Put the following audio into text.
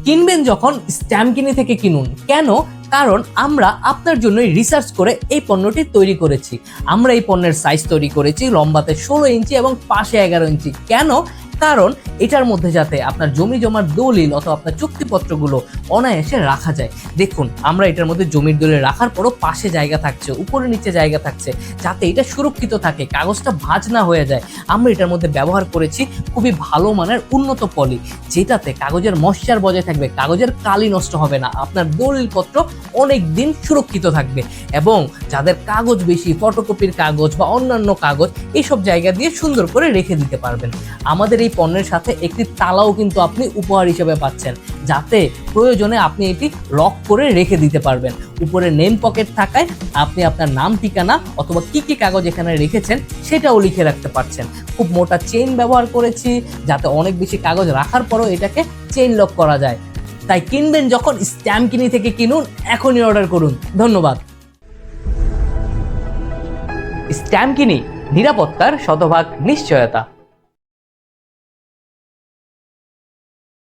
কিনবেন যখন স্ট্যাম্পকিনি থেকে কিনুন। কেন? কারণ আমরা আপনার জন্যই রিসার্চ করে এই পণ্যটি তৈরি করেছি। আমরা এই পণ্যের সাইজ তৈরি করেছি লম্বাতে 16 ইঞ্চি এবং পাশে 11 ইঞ্চি। কেন? কারণ এটার মধ্যে যাতে আপনার জমি জমার দলিল অথবা আপনার চুক্তিপত্রগুলো অনায়াসে রাখা যায়। দেখুন, আমরা এটার মধ্যে জমির দলিল রাখার পরও পাশে জায়গা থাকছে, উপরে নিচে জায়গা থাকছে, যাতে এটা সুরক্ষিত থাকে, কাগজটা ভাঁজ না হয়ে যায়। আমরা এটার মধ্যে ব্যবহার করেছি খুবই ভালো মানের উন্নত পলি, যেটাতে কাগজের ময়শ্চার বজায় থাকবে, কাগজের কালি নষ্ট হবে না, আপনার দলিলপত্র অনেক দিন সুরক্ষিত থাকবে। এবং যাদের কাগজ বেশি, ফটোকপির কাগজ বা অন্যান্য কাগজ, এইসব জায়গা দিয়ে সুন্দর করে রেখে দিতে পারবেন। আমাদের এই পণ্যের সাথে একটি তালাও কিন্তু আপনি উপহার হিসেবে পাচ্ছেন, যাতে প্রয়োজনে আপনি এটি লক করে রেখে দিতে পারবেন। উপরে নেম পকেট থাকায় আপনি আপনার নাম, ঠিকানা অথবা কি কি কাগজ এখানে রেখেছেন সেটাও লিখে রাখতে পারছেন। খুব মোটা চেইন ব্যবহার করেছি, যাতে অনেক বেশি কাগজ রাখার পরও এটাকে চেইন লক করা যায়। তাই কিনবেন যখন স্ট্যাম্পকিনি থেকে কিনুন, এখনই অর্ডার করুন। ধন্যবাদ। স্ট্যাম্পকিনি, নিরাপত্তার শতভাগ নিশ্চয়তা।